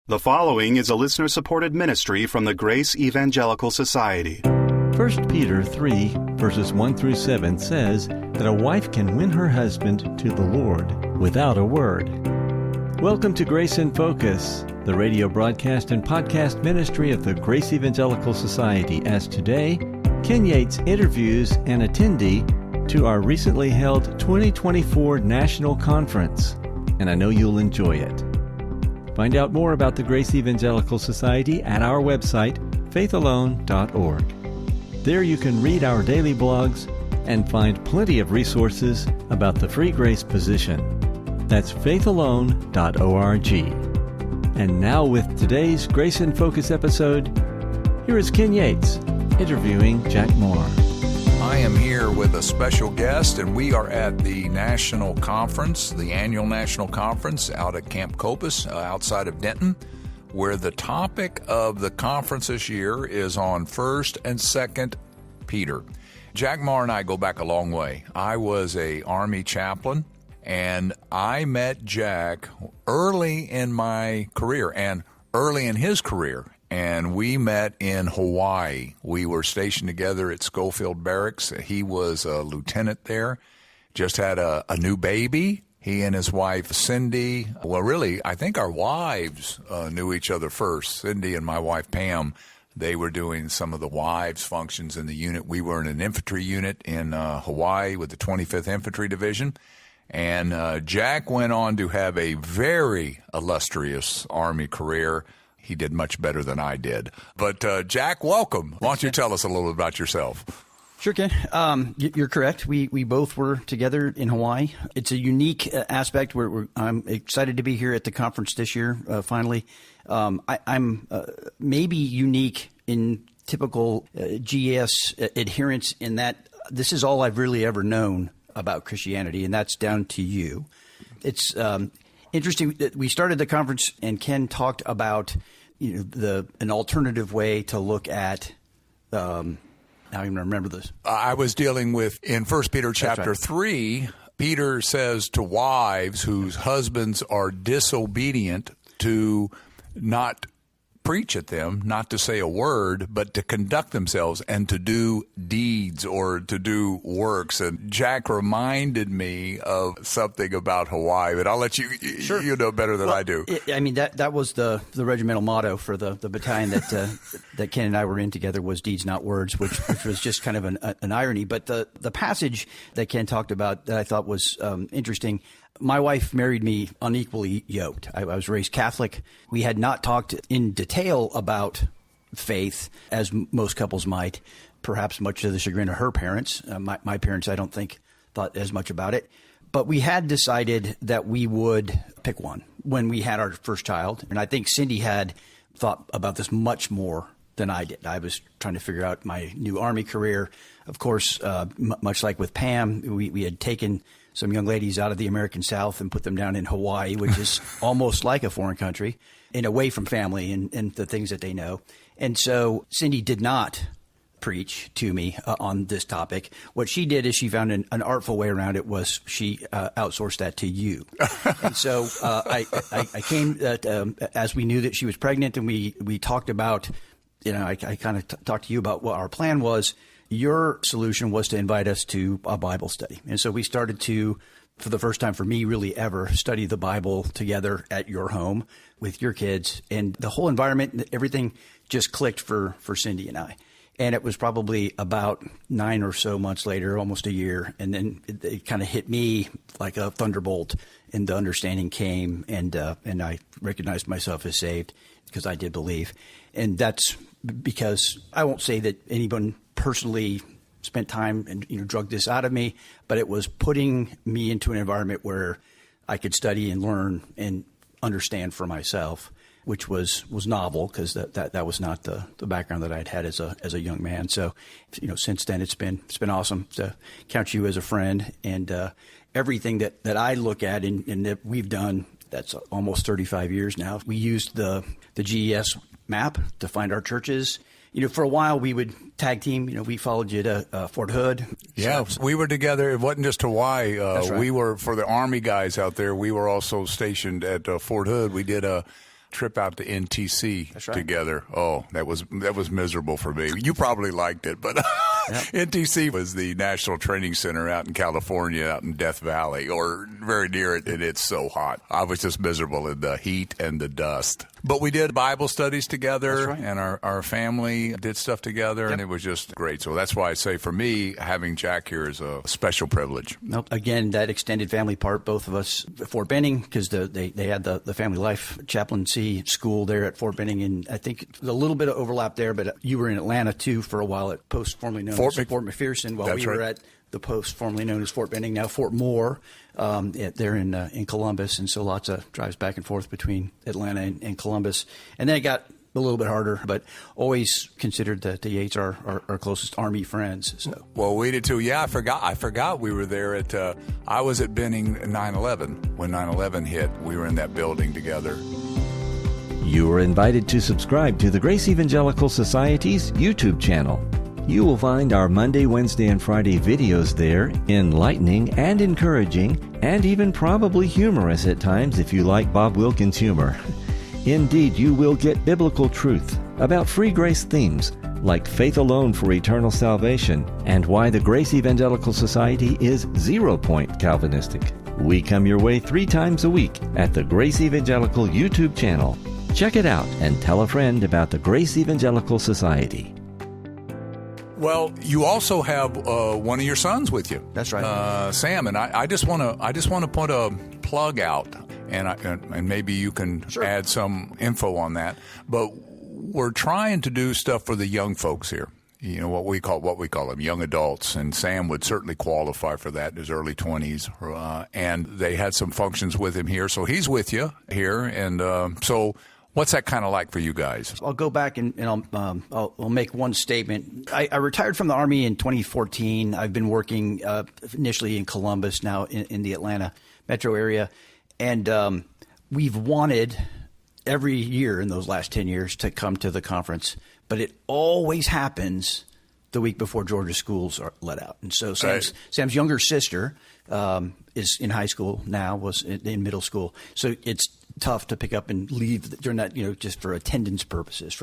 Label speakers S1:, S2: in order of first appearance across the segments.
S1: The following is a listener-supported ministry from the Grace Evangelical Society.
S2: 1 Peter 3, verses 1 through 7 says that a wife can win her husband to the Lord without a word. Welcome to Grace in Focus, the radio broadcast and podcast ministry of the Grace Evangelical Society, as today, Ken Yates interviews an attendee to our recently held 2024 National Conference, and I know you'll enjoy it. Find out more about the Grace Evangelical Society at our website, faithalone.org. There you can read our daily blogs and find plenty of resources about the free grace position. That's faithalone.org. And now with today's Grace in Focus episode, here is Ken Yates interviewing Jack Maur.
S3: I am here with a special guest, and we are at the National Conference, the annual National Conference out at Camp Copus outside of Denton, where the topic of the conference this year is on 1st and 2nd Peter. Jack Maur and I go back a long way. I was a Army Chaplin, and I met Jack early in my career and early in his career. And we met in Hawaii. We were stationed together at Schofield Barracks. He was a lieutenant there, just had a new baby. He and his wife, Cindy, well, really, I think our wives knew each other first. Cindy and my wife, Pam, they were doing some of the wives' functions in the unit. We were in an infantry unit in Hawaii with the 25th Infantry Division. And Jack went on to have a very illustrious Army career. He did much better than I did. But Jack, welcome. Why don't you tell us a little bit about yourself?
S4: Sure, Ken. You're correct. We both were together in Hawaii. It's a unique aspect where I'm excited to be here at the conference this year, finally. I'm maybe unique in typical GES adherence in that this is all I've really ever known about Christianity, and that's down to you. It's interesting that we started the conference and Ken talked about an alternative way to look at now I'm going to remember this.
S3: I was dealing with in 1 Peter chapter 3, Peter says to wives whose husbands are disobedient to not preach at them, not to say a word, but to conduct themselves and to do deeds or to do works. And Jack reminded me of something about Hawaii, but I'll let you, sure. You know better than I do.
S4: I mean, that was the regimental motto for the battalion that Ken and I were in together was deeds, not words, which was just kind of an irony. But the passage that Ken talked about that I thought was interesting. My wife married me unequally yoked. I was raised Catholic. We had not talked in detail about faith, as most couples might, perhaps much to the chagrin of her parents. My parents, I don't think, thought as much about it. But we had decided that we would pick one when we had our first child. And I think Cindy had thought about this much more than I did. I was trying to figure out my new Army career. Of course, much like with Pam, we had taken some young ladies out of the American South and put them down in Hawaii, which is almost like a foreign country, and away from family and the things that they know. And so Cindy did not preach to me on this topic. What she did is she found an artful way around it was she outsourced that to you. And so I came as we knew that she was pregnant, and we talked about, I kind of talked to you about what our plan was. Your solution was to invite us to a Bible study. And so we started to, for the first time for me really ever, study the Bible together at your home with your kids. And the whole environment, everything just clicked for Cindy and I. And it was probably about 9 or so months later, almost a year. And then it kind of hit me like a thunderbolt, and the understanding came, and I recognized myself as saved because I did believe. And that's because I won't say that anyone personally spent time and drug this out of me, but it was putting me into an environment where I could study and learn and understand for myself, which was novel because that was not the background that I'd had as a young man. So, since then it's been awesome to count you as a friend, and everything that I look at and that we've done. That's almost 35 years now. We used the GES map to find our churches. For a while we would tag team. We followed you to Fort Hood.
S3: Yeah, we were together. It wasn't just Hawaii.
S4: That's right.
S3: We were, for the Army guys out there, we were also stationed at Fort Hood. We did a trip out to NTC
S4: That's right.
S3: together. Oh, that was miserable for me. You probably liked it, but NTC was the National Training Center out in California, out in Death Valley, or very near it, and it's so hot. I was just miserable in the heat and the dust. But we did Bible studies together,
S4: That's right.
S3: and our family did stuff together, and it was just great. So that's why I say, for me, having Jack here is a special privilege.
S4: Nope. Again, that extended family part, both of us, Fort Benning, because they had the family life chaplaincy school there at Fort Benning, and I think a little bit of overlap there, but you were in Atlanta, too, for a while at post formerly known as Fort McPherson, while we were at the post formerly known as Fort Benning, now Fort Moore, there in Columbus, and so lots of drives back and forth between Atlanta and Columbus. And then it got a little bit harder, but always considered the Yates our closest Army friends. So.
S3: Well, we did too. Yeah, I forgot we were there at. I was at Benning 9/11 when 9/11 hit. We were in that building together.
S2: You are invited to subscribe to the Grace Evangelical Society's YouTube channel. You will find our Monday, Wednesday, and Friday videos there, enlightening and encouraging, and even probably humorous at times if you like Bob Wilkins' humor. Indeed, you will get biblical truth about free grace themes like faith alone for eternal salvation and why the Grace Evangelical Society is 0 point Calvinistic. We come your way 3 times a week at the Grace Evangelical YouTube channel. Check it out and tell a friend about the Grace Evangelical Society.
S3: Well, you also have one of your sons with you.
S4: That's right,
S3: Sam. And I just want to put a plug out, and maybe you can add some info on that. But we're trying to do stuff for the young folks here. You know, what we call them, young adults, and Sam would certainly qualify for that in his early 20s. And they had some functions with him here, so he's with you here, and so. What's that kind of like for you guys?
S4: I'll go back and I'll make one statement. I retired from the Army in 2014. I've been working initially in Columbus, now in the Atlanta metro area. And we've wanted every year in those last 10 years to come to the conference. But it always happens the week before Georgia schools are let out. And so Sam's younger sister is in high school now, was in middle school. So it's tough to pick up and leave during that, just for attendance purposes.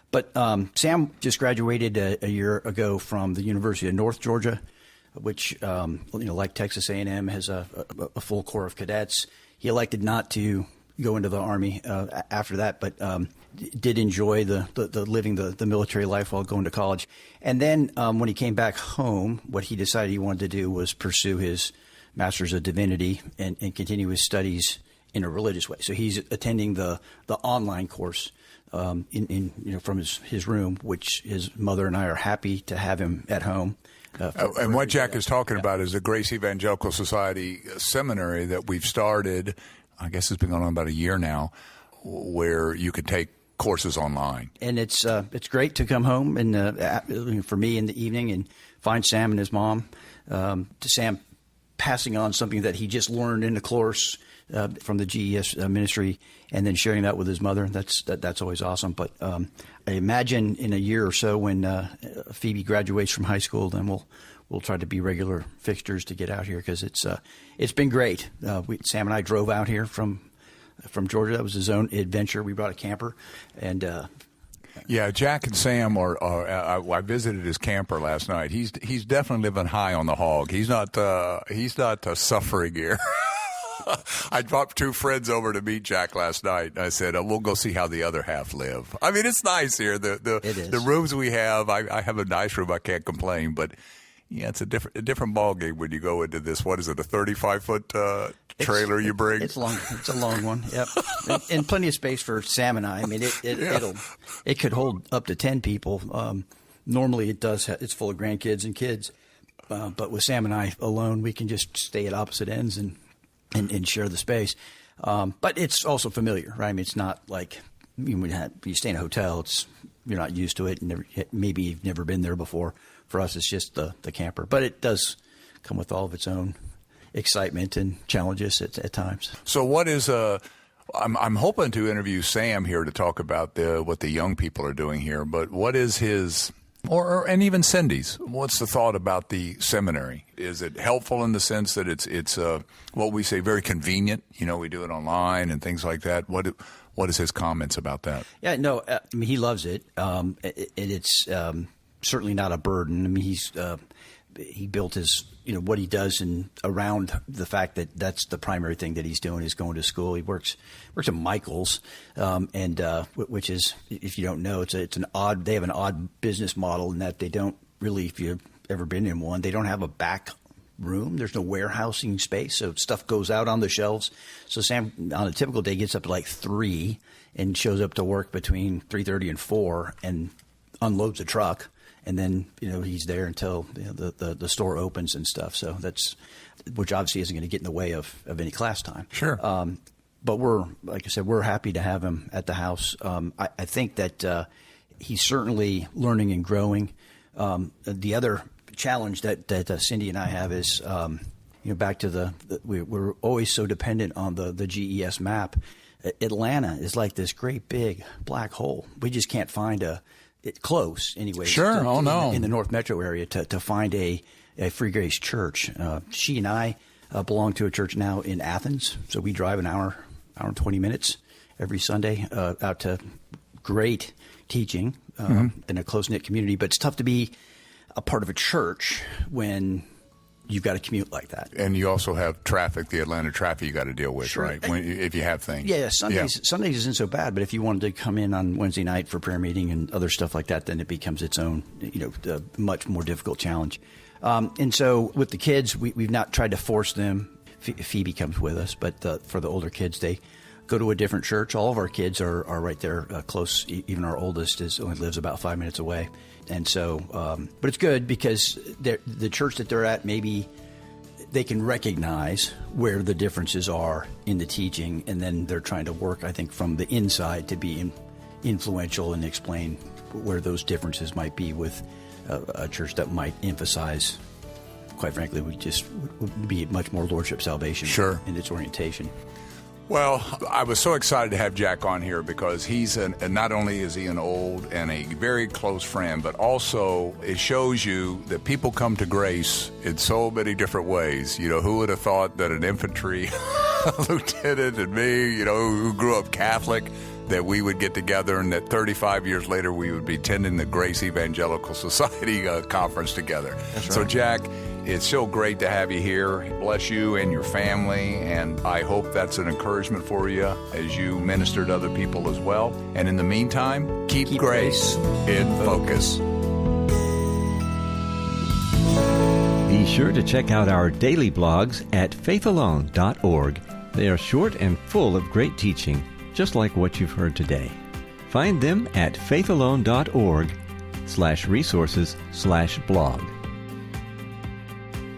S4: But Sam just graduated a year ago from the University of North Georgia, which, like Texas A&M, has a full corps of cadets. He elected not to go into the Army after that, but did enjoy the living the military life while going to college. And then when he came back home, what he decided he wanted to do was pursue his Master's of Divinity and continue his studies in a religious way. So he's attending the online course from his room, which his mother and I are happy to have him at home.
S3: And what Jack is talking about is the Grace Evangelical Society Seminary that we've started. I guess it's been going on about a year now, where you could take courses online.
S4: And it's great to come home and for me in the evening and find Sam and his mom. To Sam passing on something that he just learned in the course from the GES ministry, and then sharing that with his mother. That's always awesome. But I imagine in a year or so, when Phoebe graduates from high school, then we'll try to be regular fixtures to get out here, because it's been great. Sam and I drove out here from Georgia. That was his own adventure. We brought a camper, and
S3: yeah, Jack and Sam are I visited his camper last night. He's definitely living high on the hog. He's not suffering here. I dropped 2 friends over to meet Jack last night. I said, we'll go see how the other half live. I mean, it's nice here. The rooms we have, I have a nice room. I can't complain. But, yeah, it's a different ballgame when you go into this. What is it, a 35-foot trailer you bring?
S4: It's long. It's a long one, yep. and plenty of space for Sam and I. I mean, it could hold up to 10 people. Normally it does. It's full of grandkids and kids. But with Sam and I alone, we can just stay at opposite ends and share the space. But it's also familiar, right? I mean, it's not like you stay in a hotel. You're not used to it, and maybe you've never been there before. For us, it's just the camper. But it does come with all of its own excitement and challenges at times.
S3: So what is I'm hoping to interview Sam here to talk about what the young people are doing here. But what is his... and even Cindy's, what's the thought about the seminary? Is it helpful in the sense that it's what we say, very convenient? We do it online and things like that. What What is his comments about that?
S4: Yeah, no, I mean, he loves it. It's certainly not a burden. I mean, he built his, what he does and around the fact that that's the primary thing that he's doing is going to school. He works at Michael's, and which is, if you don't know, they have an odd business model in that they don't really, if you've ever been in one, they don't have a back room. There's no warehousing space, so stuff goes out on the shelves. So Sam, on a typical day, gets up at like 3 and shows up to work between 3:30 and 4 and unloads a truck. And then, he's there until the store opens and stuff. So which obviously isn't going to get in the way of any class time.
S3: Sure.
S4: But like I said, we're happy to have him at the house. I think that he's certainly learning and growing. The other challenge that Cindy and I have is, back to we're always so dependent on the GES map. Atlanta is like this great big black hole. We just can't find close anyway.
S3: Sure.
S4: In the North Metro area to find a Free Grace church. She and I belong to a church now in Athens, so we drive an hour and 20 minutes every Sunday out to great teaching in a close-knit community. But it's tough to be a part of a church when you've got to commute like that.
S3: And you also have traffic, the Atlanta traffic you got to deal with,
S4: sure.
S3: Right? If you have things.
S4: Yeah, Sundays isn't so bad, but if you wanted to come in on Wednesday night for prayer meeting and other stuff like that, then it becomes its own, much more difficult challenge. And so with the kids, we've not tried to force them. Phoebe comes with us, but for the older kids, they go to a different church. All of our kids are right there close. Even our oldest only lives about 5 minutes away. And so, but it's good because the church that they're at, maybe they can recognize where the differences are in the teaching, and then they're trying to work, I think, from the inside to be influential and explain where those differences might be with a church that might emphasize, quite frankly, would be much more Lordship salvation
S3: sure.
S4: in its orientation.
S3: Well, I was so excited to have Jack on here because he's not only is he an old and a very close friend, but also it shows you that people come to grace in so many different ways. Who would have thought that an infantry lieutenant and me, who grew up Catholic, that we would get together and that 35 years later we would be attending the Grace Evangelical Society conference together.
S4: That's right.
S3: So, Jack, it's so great to have you here. Bless you and your family, and I hope that's an encouragement for you as you minister to other people as well. And in the meantime, keep grace in focus.
S2: Be sure to check out our daily blogs at faithalone.org. They are short and full of great teaching, just like what you've heard today. Find them at faithalone.org/resources/blog.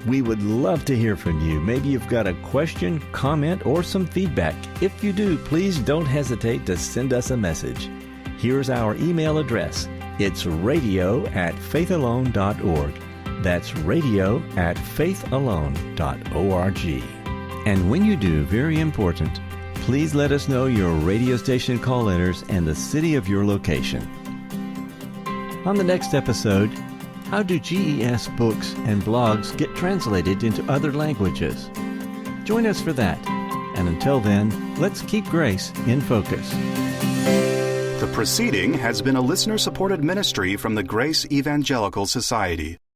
S2: We would love to hear from you. Maybe you've got a question, comment, or some feedback. If you do, please don't hesitate to send us a message. Here's our email address. It's radio@faithalone.org. That's radio@faithalone.org. And when you do, very important, please let us know your radio station call letters and the city of your location. On the next episode, how do GES books and blogs get translated into other languages? Join us for that. And until then, let's keep grace in focus.
S1: The proceeding has been a listener-supported ministry from the Grace Evangelical Society.